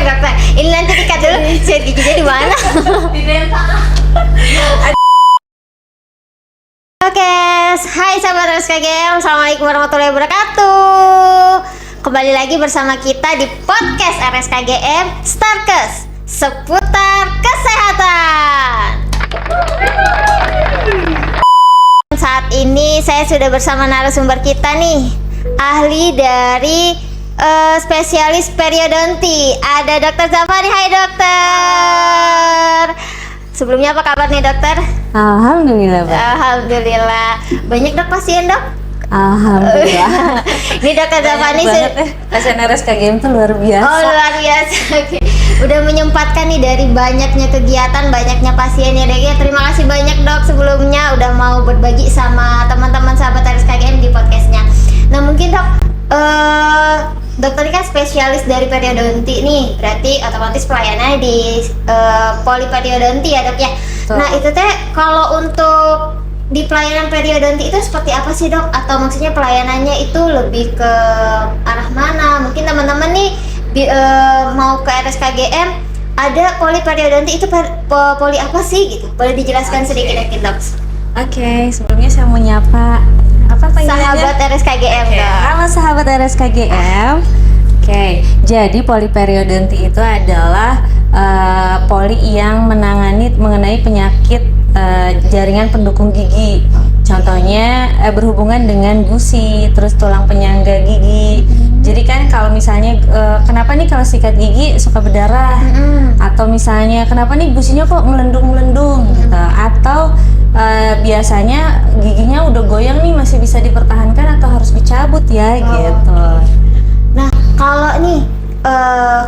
dokter. Ini nanti dikat dulu. Sikat giginya di mana? Di dental. Oke, hai sahabat RSKGM, assalamualaikum warahmatullahi wabarakatuh. Kembali lagi bersama kita di podcast RSKGM Starkes seputar kesehatan. Saat ini saya sudah bersama narasumber kita nih, ahli dari spesialis periodonti. Ada Dokter Zafari. Hai dokter. Sebelumnya apa kabar nih dokter? Alhamdulillah, Mbak. Alhamdulillah. Banyak dok pasien dok? Alhamdulillah. Ini dokter Zafari pasien RSKGM tuh luar biasa. Oh luar biasa. Oke. Udah menyempatkan nih dari banyaknya kegiatan, banyaknya pasien ya dok ya. Terima kasih banyak dok sebelumnya udah mau berbagi sama teman-teman sahabat RSKGM di podcastnya. Nah mungkin dok, dokter ini kan spesialis dari periodonti nih, berarti otomatis pelayanannya di poliperiodonti ya dok ya. Betul. Nah itu teh kalau untuk di pelayanan periodonti itu seperti apa sih dok? Atau maksudnya pelayanannya itu lebih ke arah mana? Mungkin teman-teman nih mau ke RSKGM ada poliperiodonti itu poli apa sih gitu? Boleh dijelaskan sedikit dok? Oke, sebelumnya saya mau nyapa apa panggilannya? Sahabat RSKGM dok. Halo sahabat RSKGM. Oke, jadi poliperiodonti itu adalah poli yang mengenai penyakit jaringan pendukung gigi. Contohnya berhubungan dengan gusi, terus tulang penyangga gigi. Jadi kan kalau misalnya kenapa nih kalau sikat gigi suka berdarah, atau misalnya kenapa nih gusinya kok melendung-melendung, gitu. Atau biasanya giginya udah goyang nih masih bisa dipertahankan atau harus dicabut ya, gitu. Nah kalau nih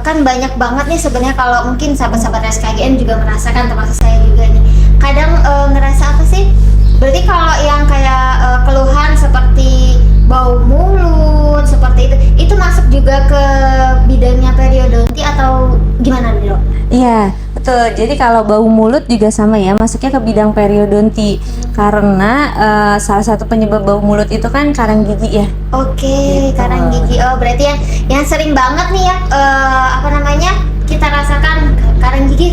kan banyak banget nih sebenarnya, kalau mungkin sahabat-sahabat RSKGM juga merasakan, termasuk saya juga nih. Kadang ngerasa apa sih? Berarti kalau yang kayak keluhan seperti bau mulut seperti itu masuk juga ke bidangnya periodonti atau gimana nih dok? Iya, betul. Jadi kalau bau mulut juga sama ya, masuknya ke bidang periodonti. Karena salah satu penyebab bau mulut itu kan karang gigi ya. Oke, Gitu. karang gigi. Oh, berarti yang sering banget nih ya kita rasakan karang gigi,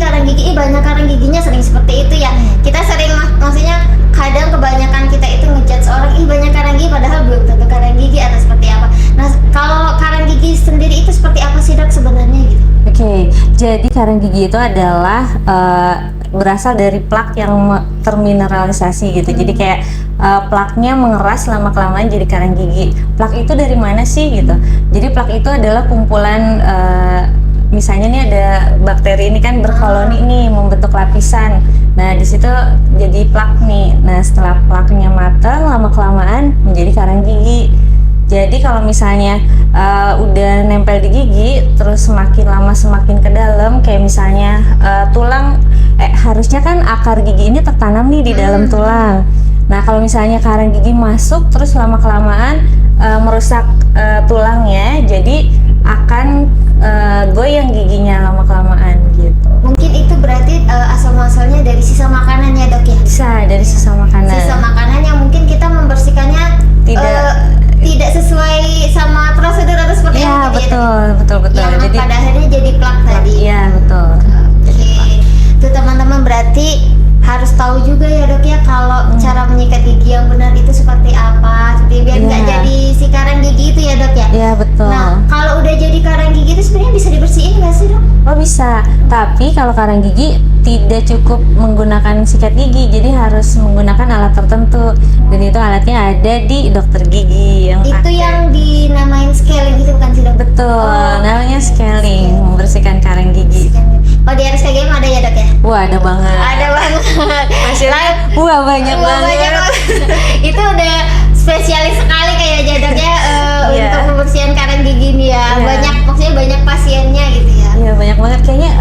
banyak karang giginya sering seperti itu ya. Kita sering maksudnya kadang kebanyakan kita itu ngejudge orang, banyak karang gigi padahal belum tentu karang gigi atau seperti apa. Nah, kalau karang gigi sendiri itu seperti apa sih dok sebenarnya gitu? Oke, jadi karang gigi itu adalah berasal dari plak yang termineralisasi gitu. Jadi kayak plaknya mengeras lama-kelamaan jadi karang gigi. Plak itu dari mana sih gitu? Jadi plak itu adalah kumpulan misalnya nih ada bakteri ini kan berkoloni nih membentuk lapisan. Nah di situ jadi plak nih. Nah setelah plaknya matang lama-kelamaan menjadi karang gigi. Jadi kalau misalnya udah nempel di gigi, terus semakin lama semakin ke dalam, kayak misalnya tulang, harusnya kan akar gigi ini tertanam nih di dalam tulang. Nah kalau misalnya karang gigi masuk, terus lama kelamaan merusak tulangnya, jadi akan goyang giginya lama kelamaan gitu. Mungkin itu berarti asal muasalnya dari sisa makanan ya dok ya? Bisa dari sisa makanan. Sisa makanan yang mungkin kita membersihkannya tidak sesuai sama prosedur atau seperti ya, apa gitu betul. Yang Jadi pada akhirnya jadi plak tadi. Iya betul. Oke. Tuh teman-teman berarti harus tahu juga ya dok ya kalau cara menyikat gigi yang benar itu seperti apa, seperti biar nggak jadi si karang gigi itu ya dok ya. Iya betul. Nah kalau udah jadi karang gigi itu sebenarnya bisa dibersihin nggak sih dok? Oh bisa, tapi kalau karang gigi tidak cukup menggunakan sikat gigi, jadi harus menggunakan alat tertentu, dan itu alatnya ada di dokter gigi yang Itu pakai. yang dinamain scaling itu bukan sih dok? Betul, namanya scaling, membersihkan karang gigi. Oh di RSKGM ada ya dok ya? Wah ada banget. Ada banget. Masih wah banyak Wah, banget. Itu udah spesialis sekali kayaknya dokternya Iya. untuk pembersihan karang gigi nih ya. Iya. Maksudnya banyak pasiennya gitu ya. Iya banyak banget, kayaknya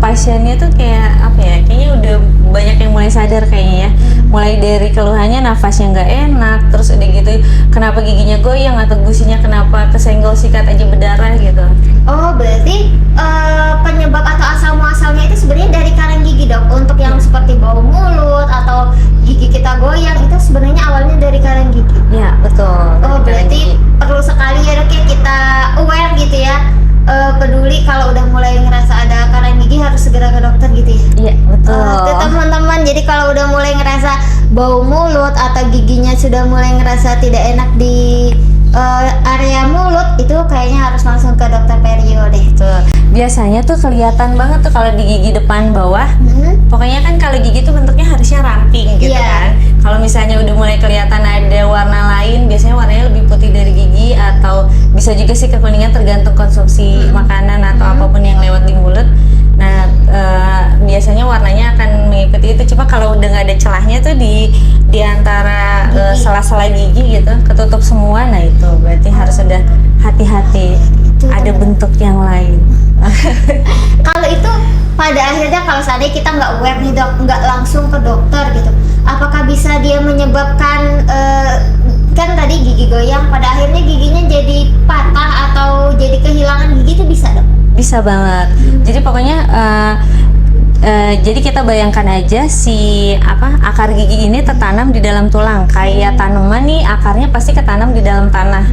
pasiennya tuh kayak apa ya? Kayaknya udah banyak yang mulai sadar kayaknya ya. Mulai dari keluhannya nafasnya nggak enak, terus udah gitu kenapa giginya goyang atau gusinya kenapa kesenggol sikat aja berdarah gitu. Oh berarti penyebab atau asal muasalnya itu sebenarnya dari karang gigi dok. Untuk yang seperti bau mulut atau gigi kita goyang itu sebenarnya awalnya dari karang gigi. Ya betul. Oh berarti perlu sekali ya dok ya kita aware gitu ya, peduli kalau udah mulai ngerasa bau mulut atau giginya sudah mulai ngerasa tidak enak di area mulut, itu kayaknya harus langsung ke dokter perio deh. Tuh, biasanya tuh kelihatan banget tuh kalau di gigi depan bawah. Pokoknya kan kalau gigi tuh bentuknya harusnya ramping gitu Iya. kan. Kalau misalnya udah mulai kelihatan ada warna lain, biasanya warnanya lebih putih dari gigi, atau bisa juga sih kekuningan tergantung konsumsi makanan atau apapun yang lewat di mulut. Nah, biasanya warnanya akan mengikuti itu. Cuma kalau udah nggak ada celahnya tuh di antara sela-sela gigi gitu, ketutup semua, nah itu berarti harus udah hati-hati. Ada bentuk yang lain. Kalau itu pada akhirnya kalau seandainya kita nggak aware nih dok, nggak langsung ke dokter gitu, apakah bisa dia menyebabkan kan tadi gigi goyang, pada akhirnya giginya jadi patah atau jadi kehilangan gigi, itu bisa dok? Bisa banget. Jadi pokoknya jadi kita bayangkan aja si akar gigi ini tertanam di dalam tulang, kayak tanaman nih, akarnya pasti ketanam di dalam tanah.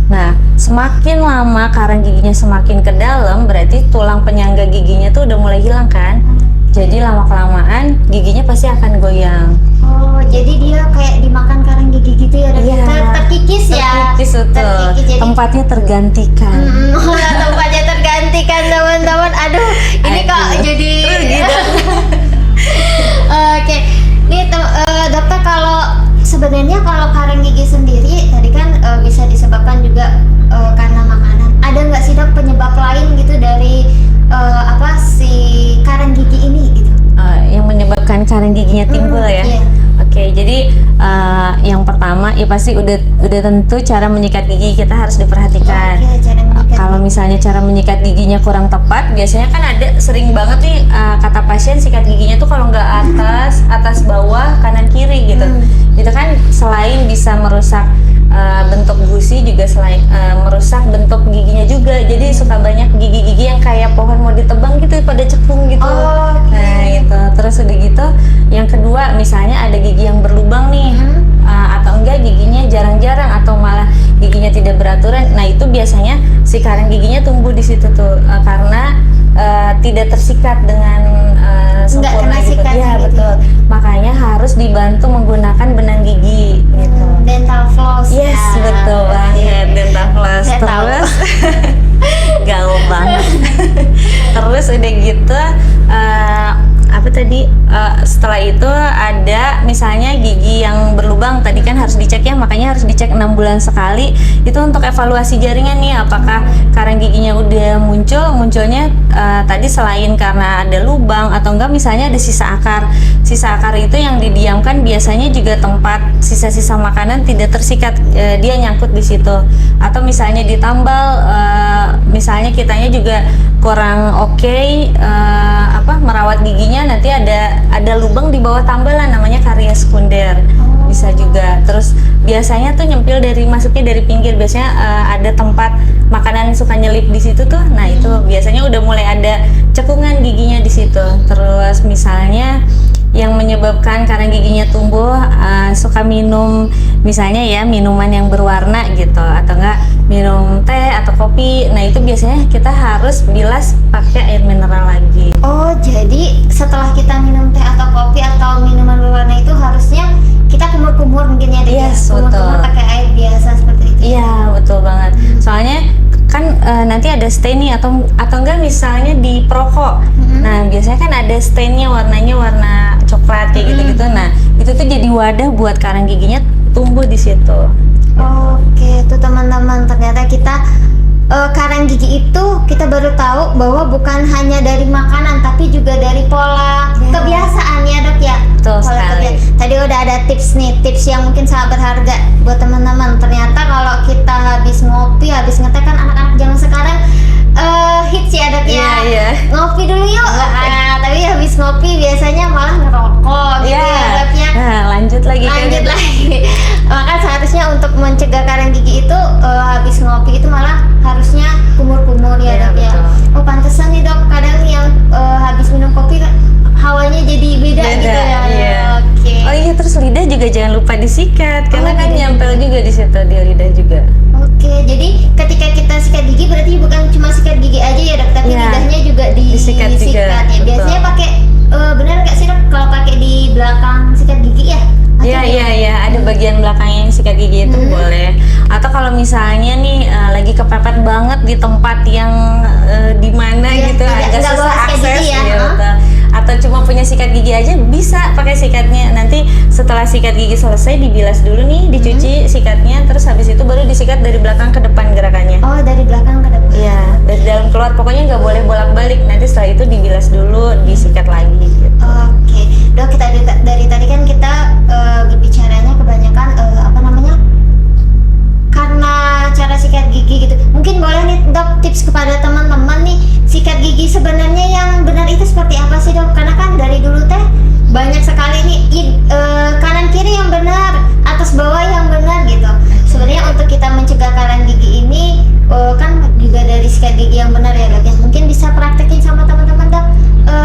Nah, semakin lama karang giginya semakin ke dalam, berarti tulang penyangga giginya tuh udah mulai hilang kan. Jadi lama-kelamaan giginya pasti akan goyang. Oh, jadi dia kayak dimakan karang gigi gitu ya dok? Iya. Terkikis ya? Terkikis, betul. Terkikis, jadi Tempatnya tergantikan. tempatnya tergantikan teman-teman. Aduh, ini kok jadi Oke, nih dokter, kalau sebenarnya kalau karang gigi sendiri tadi kan bisa disebabkan juga karena makanan. Ada nggak sih dok penyebab lain gitu dari si karang gigi ini gitu? Yang menyebabkan karang giginya timbul ya. Iya. Oke, jadi yang pertama ya pasti udah tentu cara menyikat gigi kita harus diperhatikan. Oke, cara menyikat Kalau misalnya cara menyikat giginya kurang tepat, biasanya kan ada sering banget nih kata pasien sikat giginya tuh kalau nggak atas bawah, kanan kiri gitu. Itu kan selain bisa merusak bentuk gusi, juga selain merusak bentuk giginya juga. Jadi suka banyak gigi-gigi yang kayak pohon mau ditebang gitu, pada cekung gitu. Oh, oke. Nah itu, terus udah gitu yang kedua, misalnya ada gigi yang berlubang nih, atau enggak giginya jarang-jarang, atau malah giginya tidak beraturan. Nah itu biasanya si karang giginya tumbuh di situ tuh karena tidak tersikat dengan sempurna kena gitu. sikat Iya gitu. betul. Makanya harus dibantu menggunakan benang gigi gitu. Dental floss. Yes, ya. betul banget, dental floss. Saya tahu. Terus gaul banget. Terus udah gitu setelah itu ada misalnya gigi yang berlubang, tadi kan harus dicek ya, makanya harus dicek 6 bulan sekali. Itu untuk evaluasi jaringan nih, apakah karang giginya udah munculnya tadi selain karena ada lubang atau enggak misalnya ada sisa akar. Sisa akar itu yang didiamkan biasanya juga tempat sisa-sisa makanan tidak tersikat, dia nyangkut di situ. Atau misalnya ditambal, misalnya kitanya juga kurang merawat giginya, nanti ada lubang di bawah tambalan namanya karies sekunder. Bisa juga. Terus biasanya tuh nyempil masuknya dari pinggir, biasanya ada tempat makanan suka nyelip di situ tuh. Nah itu biasanya udah mulai ada cekungan giginya di situ. Terus misalnya yang menyebabkan karang giginya tumbuh, suka minum misalnya ya minuman yang berwarna gitu, atau enggak minum teh atau kopi. Nah itu biasanya kita harus bilas pakai air mineral lagi. Oh, jadi setelah kita minum teh atau kopi atau minuman berwarna itu harusnya kita kumur-kumur mungkin ya, Yes, kumur-kumur betul. pakai air biasa seperti itu. Iya betul banget. Soalnya kan nanti ada stain nih, atau enggak misalnya di perokok. Nah biasanya kan ada stainnya, warnanya warna coklat kayak gitu-gitu. Nah itu tuh jadi wadah buat karang giginya tumbuh di situ. Oke, tuh teman-teman, ternyata kita karang gigi itu kita baru tahu bahwa bukan hanya dari makanan tapi juga dari pola kebiasaan ya dok ya. Betul Pola sekali. Tadi udah ada tips nih, tips yang mungkin sangat berharga buat teman-teman. Ternyata kalau kita habis ngopi, habis ngeteh, kan anak-anak zaman sekarang hits ya dok ya. Iya. Ngopi dulu yuk. Tapi habis ngopi biasanya malah ngerokok gitu ya dok ya. Nah lanjut lagi. Lanjut lagi. Maka seharusnya untuk mencegah karang gigi itu habis ngopi itu malah harusnya kumur-kumur ya Iya, dok ya. betul. Oh pantesan nih dok, kadang yang habis minum kopi hawanya jadi beda gitu ya. Iya. Oke. Oh iya, terus lidah juga jangan lupa disikat, karena kan nyempel juga di situ di lidah juga. Oke, jadi ketika kita sikat gigi berarti bukan cuma sikat gigi aja ya dok, tapi Iya. lidahnya juga Disikat juga, ya. betul. Biasanya pakai benar nggak sih dok kalau pakai di belakang sikat gigi ya? Iya iya iya, ada bagian belakangnya yang sikat gigi itu boleh. Atau kalau misalnya nih lagi kepepet banget di tempat yang di mana Iya, gitu tidak- agak nggak susah bawa sikat akses gigi ya, gitu. ha? Atau cuma punya sikat gigi aja bisa pakai sikatnya. Nanti setelah sikat gigi selesai dibilas dulu nih, dicuci sikatnya, terus habis itu baru disikat dari belakang ke depan gerakannya. Oh, dari belakang ke depan. Iya, dari dalam keluar pokoknya nggak boleh bolak-balik. Nanti setelah itu dibilas dulu, disikat lagi gitu. Oke, Dok, kita dari tadi kan kita berbicaranya kebanyakan apa namanya? Karena cara sikat gigi gitu. Mungkin boleh nih Dok tips kepada teman-teman nih, sikat gigi sebenarnya yang benar itu seperti apa sih Dok? Karena kan dari dulu teh banyak sekali nih kanan kiri yang benar, atas bawah yang benar gitu. Sebenarnya untuk kita mencegah karang gigi ini kan juga dari sikat gigi yang benar ya Dok ya. Mungkin bisa praktekin sama teman-teman Dok.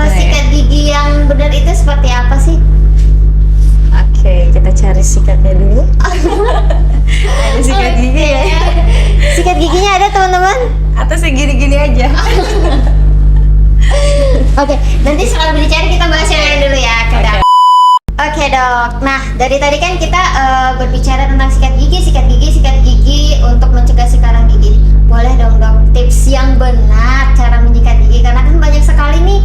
Sikat gigi yang benar itu seperti apa sih? Oke, kita cari sikatnya dulu. Ada sikat gigi ya? Sikat giginya ada teman-teman? Atau segini-gini aja? Oke, nanti setelah berbicara kita bahas yang lain dulu ya, Kak Dok. Oke Dok, nah dari tadi kan kita berbicara tentang sikat gigi untuk mencegah si karang gigi. Boleh dong Dok tips yang benar cara menyikat gigi, karena kan banyak sekali nih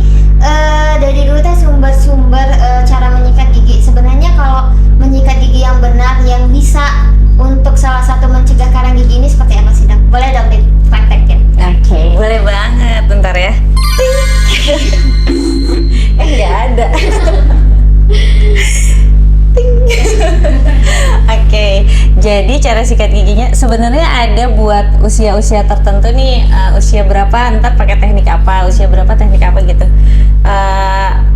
dari dulu teh sumber-sumber cara menyikat gigi. Sebenarnya kalau menyikat gigi yang benar yang bisa untuk salah satu mencegah karang gigi ini seperti apa sih Dok? Boleh dong dipraktekin. Oke, boleh banget. Bentar ya. Nggak ada. Oke, jadi cara sikat giginya sebenarnya ada buat usia-usia tertentu nih, usia berapa ntar pakai teknik apa, usia berapa teknik apa gitu.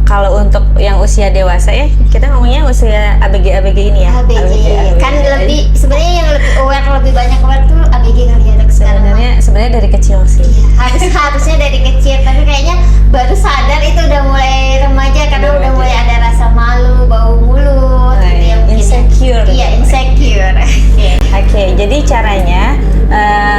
Kalau untuk yang usia dewasa ya, kita ngomongnya usia ABG ini ya. ABG. Kan lebih sebenarnya yang lebih aware, lebih banyak aware tuh ABG kali ya Dok sekarang. Sebenarnya dari kecil sih. Iya, harusnya dari kecil, tapi kayaknya baru sadar itu udah mulai remaja karena udah Remaja. mulai ada rasa malu, bau mulut gitu ya mungkin. Insecure. Iya, insecure. Oke, jadi caranya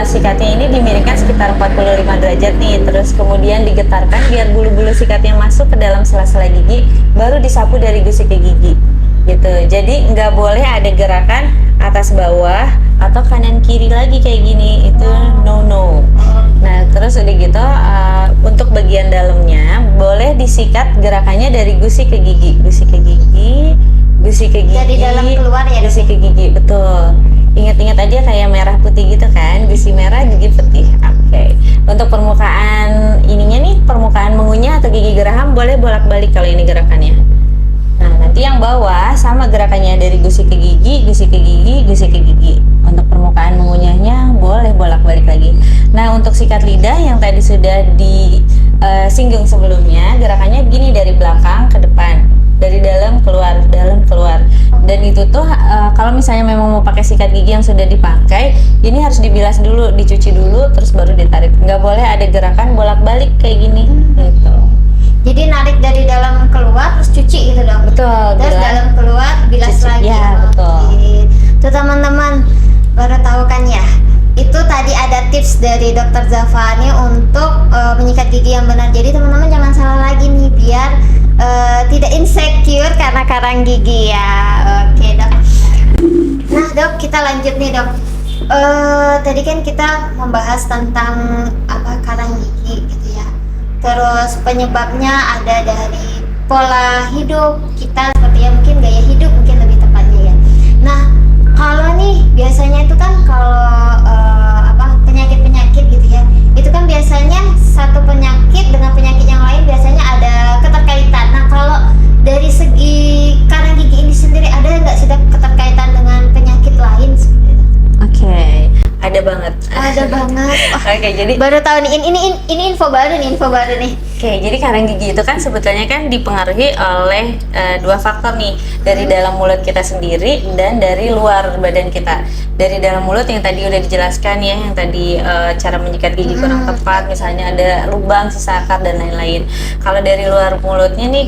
sikatnya ini dimiringkan sekitar 45 derajat nih, terus kemudian digetarkan biar bulu-bulu sikatnya masuk ke dalam sela-sela gigi, baru disapu dari gusi ke gigi gitu. Jadi nggak boleh ada gerakan atas bawah atau kanan kiri lagi kayak gini, itu no. Nah terus udah gitu untuk bagian dalamnya boleh disikat gerakannya dari gusi ke gigi, gusi ke gigi, gusi ke gigi. Dari dalam keluar ya, Gusi ke gigi, betul. Ingat-ingat aja kayak merah putih gitu kan, gusi merah gigi putih. Oke. Untuk permukaan ininya nih, permukaan mengunyah atau gigi geraham boleh bolak-balik kalau ini gerakannya. Nah, nanti yang bawah sama gerakannya dari gusi ke gigi, gusi ke gigi, gusi ke gigi. Untuk permukaan mengunyahnya boleh bolak-balik lagi. Nah, untuk sikat lidah yang tadi sudah disinggung sebelumnya, gerakannya gini dari belakang ke depan, dari dalam keluar, dalam keluar. Dan itu tuh kalau misalnya memang mau pakai sikat gigi yang sudah dipakai, ini harus dibilas dulu, dicuci dulu, terus baru ditarik. Nggak boleh ada gerakan bolak-balik kayak gini, gitu. Jadi narik dari dalam keluar terus cuci gitu Dok. Betul. Terus bilas. dalam keluar bilas Cuci, lagi. ya, betul. Oke. Tuh teman-teman baru tahu kan ya. Itu tadi ada tips dari Dokter Zafani untuk menyikat gigi yang benar. Jadi teman-teman jangan salah lagi nih biar tidak insecure karena karang gigi ya. Oke Dok. Nah Dok, kita lanjut nih Dok. Tadi kan kita membahas tentang apa karang gigi gitu ya. Terus penyebabnya ada dari pola hidup kita, seperti ya mungkin gaya hidup mungkin lebih tepatnya ya. Nah kalau nih biasanya itu kan kalau penyakit-penyakit gitu ya, itu kan biasanya satu penyakit dengan penyakit yang lain biasanya ada keterkaitan. Nah kalau dari segi karang gigi ini sendiri ada nggak sih Dok keterkaitan dengan penyakit lain? Oke, ada banget. Ada banget. Oke, jadi Baru tahu nih, ini info baru nih. Oke, jadi karang gigi itu kan sebetulnya kan dipengaruhi oleh dua faktor nih, dari dalam mulut kita sendiri dan dari luar badan kita. Dari dalam mulut yang tadi udah dijelaskan ya, yang tadi cara menyikat gigi kurang tepat, misalnya ada lubang, sisa akar dan lain-lain. Kalau dari luar mulutnya nih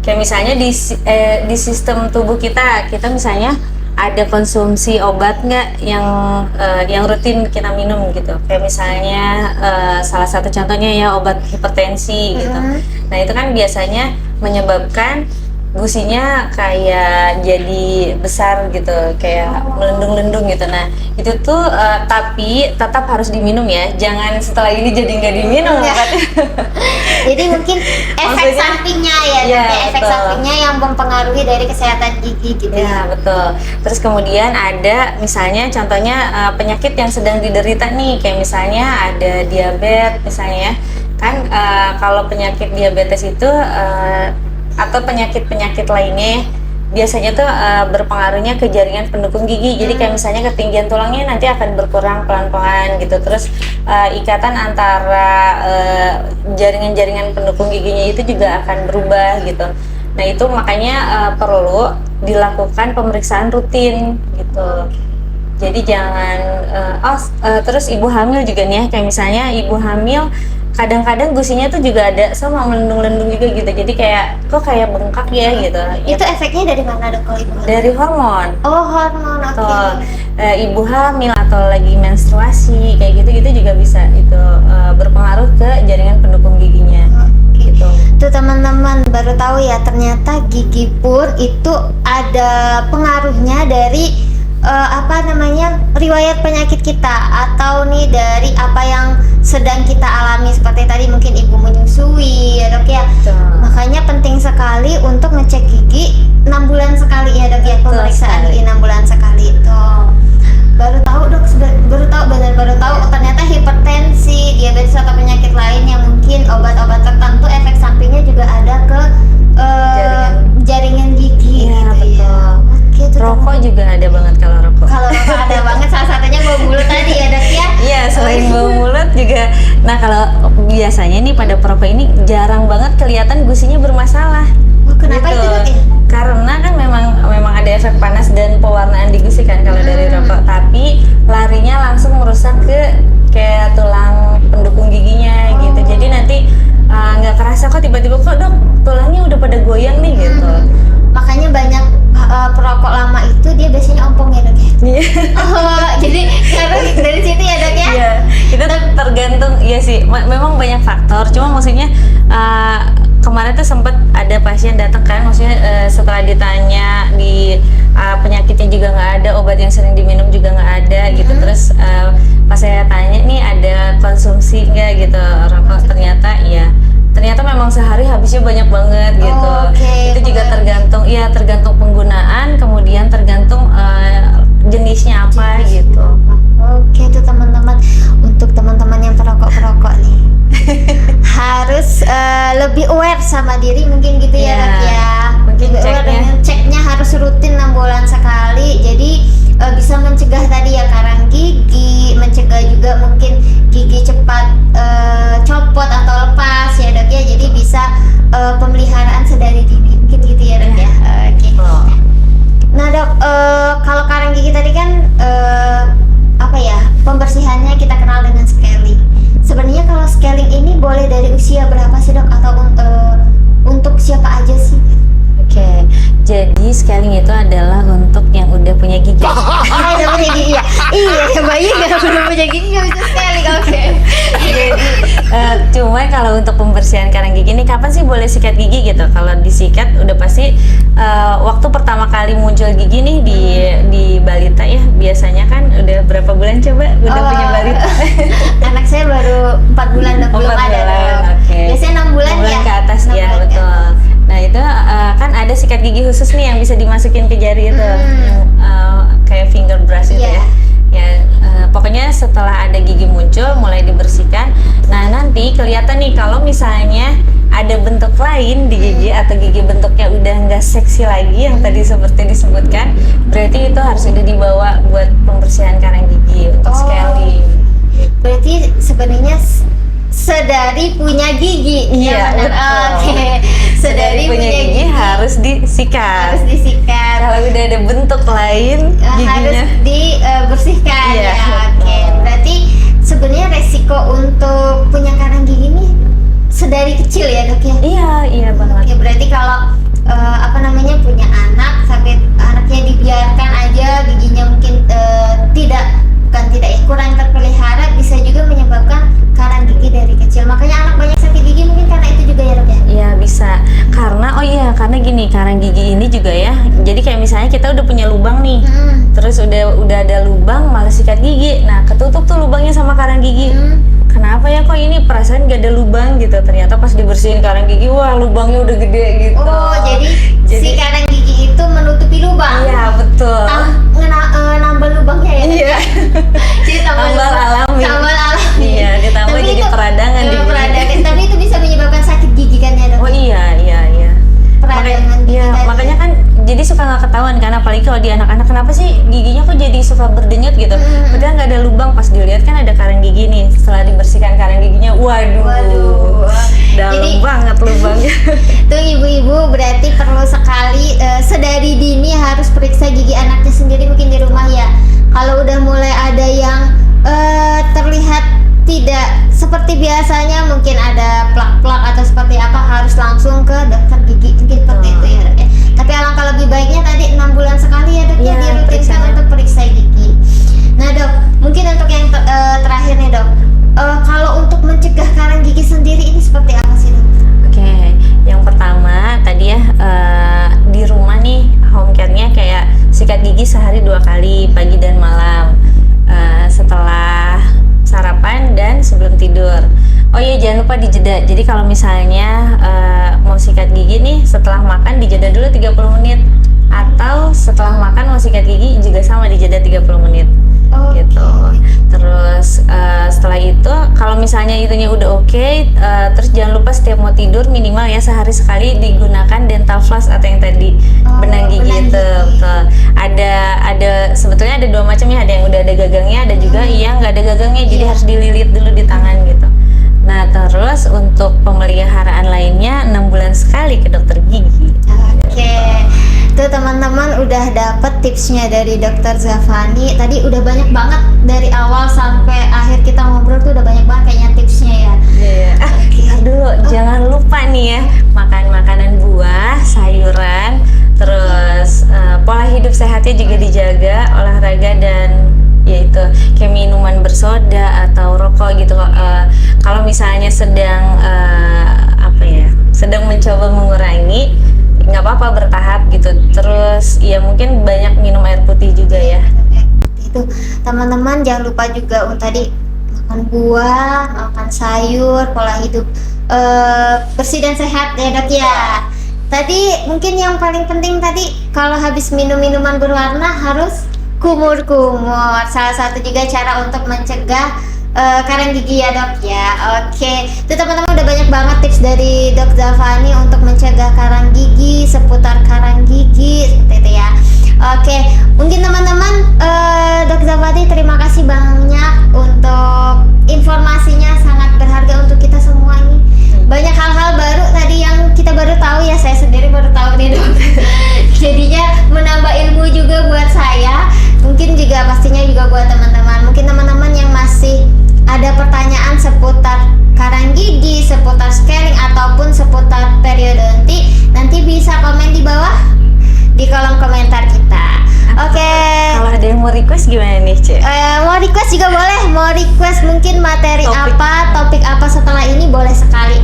kayak misalnya di sistem tubuh kita misalnya ada konsumsi obat nggak yang rutin kita minum gitu, kayak misalnya salah satu contohnya ya obat hipertensi gitu. Nah itu kan biasanya menyebabkan gusinya kayak jadi besar gitu, kayak melendung-lendung gitu. Nah itu tuh tapi tetap harus diminum ya, jangan setelah ini jadi nggak diminum. Ya. Jadi mungkin efek Maksudnya, sampingnya ya, ya, nanti efek betul. sampingnya yang mempengaruhi dari kesehatan gigi gitu Ya betul. Terus kemudian ada misalnya contohnya penyakit yang sedang diderita nih, kayak misalnya ada diabetes misalnya ya. Kan kalau penyakit diabetes itu atau penyakit-penyakit lainnya biasanya tuh berpengaruhnya ke jaringan pendukung gigi. Jadi kayak misalnya ketinggian tulangnya nanti akan berkurang pelan-pelan gitu. Terus ikatan antara jaringan-jaringan pendukung giginya itu juga akan berubah gitu. Nah itu makanya perlu dilakukan pemeriksaan rutin gitu. Jadi jangan terus ibu hamil juga nih ya, kayak misalnya ibu hamil kadang-kadang gusinya tuh juga ada sama melendung-lendung juga gitu. Jadi kayak kok kayak bengkak ya gitu. Ya, itu efeknya dari mana dok kalau ibu hamil? dari hormon. Oh hormon, oke. Atau ibu hamil atau lagi menstruasi kayak gitu juga bisa itu berpengaruh ke jaringan pendukung giginya. Gitu. Tuh teman-teman baru tahu ya, ternyata gigi pun itu ada pengaruhnya dari riwayat penyakit kita atau nih dari apa yang sedang kita alami, seperti tadi mungkin ibu menyusui ya dok ya. Betul. Makanya penting sekali untuk ngecek gigi 6 bulan sekali ya dok ya, Betul pemeriksaan sekali. gigi 6 bulan sekali tuh. Baru tahu dok, baru tahu ternyata hipertensi, diabetes atau penyakit lain yang mungkin obat-obat tertentu efek sampingnya juga ada ke jaringan gigi Iya, gitu betul. ya. Oke, tuh, Rokok juga ada banget kalau rokok. kalau rokok ada banget, salah satunya bau mulut tadi ya dok ya. Iya, selain bau mulut juga. Nah, kalau biasanya nih pada perokok ini jarang banget kelihatan gusinya bermasalah. Oh, kenapa Gitu. itu dok ya? Karena kan memang ada efek panas dan pewarnaan di gusi kan kalau dari rokok, tapi larinya langsung merusak ke kayak tulang pendukung giginya gitu. Jadi nanti nggak kerasa kok tiba-tiba kok dok tulangnya udah pada goyang nih gitu. Makanya banyak perokok lama itu dia biasanya ompong ya dok ya. Iya. Oh, jadi karena dari situ ya dok ya. Iya, itu tergantung, iya sih. Memang banyak faktor. Cuma maksudnya kemarin tuh sempet ada pasien datang kan, maksudnya setelah ditanya di penyakitnya juga nggak ada, obat yang sering diminum juga nggak ada gitu. Terus pas saya tanya nih ada konsumsi nggak gitu rokok, ternyata memang sehari habisnya banyak banget gitu. Oke, Itu juga tergantung penggunaan, kemudian tergantung jenisnya apa gitu. Oke tuh teman-teman, untuk teman-teman yang perokok nih harus lebih aware sama diri mungkin gitu ya Iya, dok ya. mungkin Lebih aware ceknya. dengan ceknya harus rutin 6 bulan sekali. Jadi bisa mencegah tadi ya karang gigi, mencegah juga mungkin gigi cepat copot atau lepas ya dok ya. Jadi bisa pemeliharaan sedari dini mungkin gitu ya dok ya. Oke. Oh. Nah dok, kalau karang gigi tadi kan pembersihannya kita kenal dengan scaling. Sebenarnya kalau scaling ini boleh dari usia berapa sih dok, atau untuk siapa aja sih? Oke, jadi scaling itu adalah untuk yang udah punya gigi. Udah punya gigi ya? Iya, bayi nggak udah punya gigi nggak bisa scaling, oke. Jadi cuma kalau untuk pembersihan karang gigi ini kapan sih boleh sikat gigi gitu? Kalau disikat udah pasti waktu pertama kali muncul gigi nih di balita ya, biasanya kan udah berapa bulan coba udah punya balita? Anak saya baru 4 bulan dan belum 4 ada bulan, dok. oke. Biasanya 6 bulan 6 bulan ya. ke atas 6 ya, bulan ke betul. atas. Nah itu kan ada sikat gigi khusus nih yang bisa dimasukin ke jari itu, yang kayak finger brush gitu Iya. ya. Pokoknya setelah ada gigi muncul mulai dibersihkan. Nah nanti kelihatan nih kalau misalnya ada bentuk lain di gigi atau gigi bentuknya udah nggak seksi lagi yang tadi seperti disebutkan, berarti itu harus udah dibawa buat pembersihan karang gigi untuk scaling. Berarti sebenarnya sedari punya gigi. Iya, benar. betul. Oke. Sedari punya gigi harus disikat. harus disikat. Kalau udah ada bentuk lain giginya, Harus dibersihkan Iya, ya. betul. Oke. Berarti sebenarnya resiko untuk punya karang gigi ini sedari kecil ya dok ya. iya banget. Oke, berarti kalau punya anak sampai anaknya dibiarkan aja giginya mungkin kurang terpelihara, bisa juga menyebabkan karang gigi dari kecil. Makanya anak banyak sakit gigi mungkin karena itu juga ya dok ya. Iya bisa, karena gini, karang gigi terus udah ada lubang malah sikat gigi. Nah ketutup tuh lubangnya sama karang gigi. Kenapa ya kok ini perasaan gak ada lubang gitu? Ternyata pas dibersihin karang gigi, wah lubangnya udah gede gitu. Oh, jadi si karang gigi itu menutupi lubang. Iya betul. Nambah lubangnya ya. Iya. Jadi tambal alami. Tambal alami. Iya, ditambah Tapi jadi itu- peradangan di gigi. peradangan. Tapi itu bisa menyebabkan sakit gigi kan ya, Dok? Oh iya. Peradangan gigi Iya, tadi. makanya kan jadi suka nggak ketahuan kan, apalagi kalau di anak-anak kenapa sih giginya kok jadi suka berdenyut gitu. Padahal nggak ada lubang, pas dilihat kan ada karang gigi nih. Setelah dibersihkan karang giginya, waduh. Dalam Jadi- banget lubangnya. Tuh ibu-ibu berarti perlu sekali sedari dini harus periksa gigi anaknya sendiri mungkin di rumah ya. Kalau udah mulai ada yang terlihat tidak seperti biasanya, mungkin ada plak-plak atau seperti apa, harus langsung ke dokter gigi mungkin seperti itu ya, Dok ya. Tapi alangkah lebih baiknya tadi 6 bulan sekali ya, Dok ya, Iya, dirutinkan periksanya. untuk periksa gigi. Nah, Dok, mungkin untuk yang terakhir nih, Dok. Kalau untuk mencegah karang gigi sendiri ini seperti apa sih, Dok? Oke, yang pertama tadi ya di rumah nih home care-nya kayak sikat gigi sehari 2 kali, pagi dan malam, setelah sarapan dan sebelum tidur. Oh iya, jangan lupa dijeda. Jadi kalau misalnya mau sikat gigi nih setelah makan dijeda dulu 30 menit, atau setelah makan mau sikat gigi juga sama dijeda 30 menit. Oke. Gitu. Terus setelah itu kalau misalnya itunya udah oke, terus jangan lupa setiap mau tidur minimal ya sehari sekali digunakan dental floss atau yang tadi benang gigi benang itu. gigi. Betul. Ada sebetulnya ada 2 macam ya, ada yang udah ada gagangnya, ada juga yang nggak ada gagangnya, jadi Iya. harus dililit dulu di tangan gitu. Nah terus untuk pemeliharaan lainnya 6 bulan sekali ke dokter gigi. Oke, tuh teman-teman udah dapet tipsnya dari Dokter Zafani. Tadi udah banyak banget dari awal sampai akhir kita ngobrol tuh udah banyak banget kayaknya tipsnya ya. Iya. Ntar dulu, jangan lupa nih ya, makan makanan buah, sayuran, terus pola hidup sehatnya juga dijaga, olahraga dan yaitu kayak minuman bersoda atau rokok gitu. Kalau misalnya sedang sedang mencoba mengurangi, nggak apa-apa, bertahap gitu. Terus ya mungkin banyak minum air putih juga ya. Itu teman-teman jangan lupa juga tadi makan buah, makan sayur, pola hidup bersih dan sehat ya, Dok ya. Tadi mungkin yang paling penting tadi kalau habis minum minuman berwarna harus kumur-kumur. Salah satu juga cara untuk mencegah karang gigi ya, Dok ya. Oke, itu teman-teman udah banyak banget tips dari Dok Zafani untuk mencegah karang gigi, seputar karang gigi seperti itu ya. Oke, mungkin teman-teman Dok Zafani terima kasih banyak untuk informasinya, sangat berharga untuk kita semua ini. Banyak hal-hal baru tadi yang kita baru tahu ya, saya sendiri baru tahu nih, Dok. Jadinya menambah ilmu juga buat saya, mungkin juga pastinya juga buat teman-teman. Mungkin teman-teman yang masih ada pertanyaan seputar karang gigi, seputar scaling ataupun seputar periodonti, nanti bisa komen di bawah di kolom komentar kita. Oke. Kalau ada yang mau request gimana nih, Cek? Mau request juga boleh, mau request mungkin materi Topik. topik apa setelah ini boleh sekali.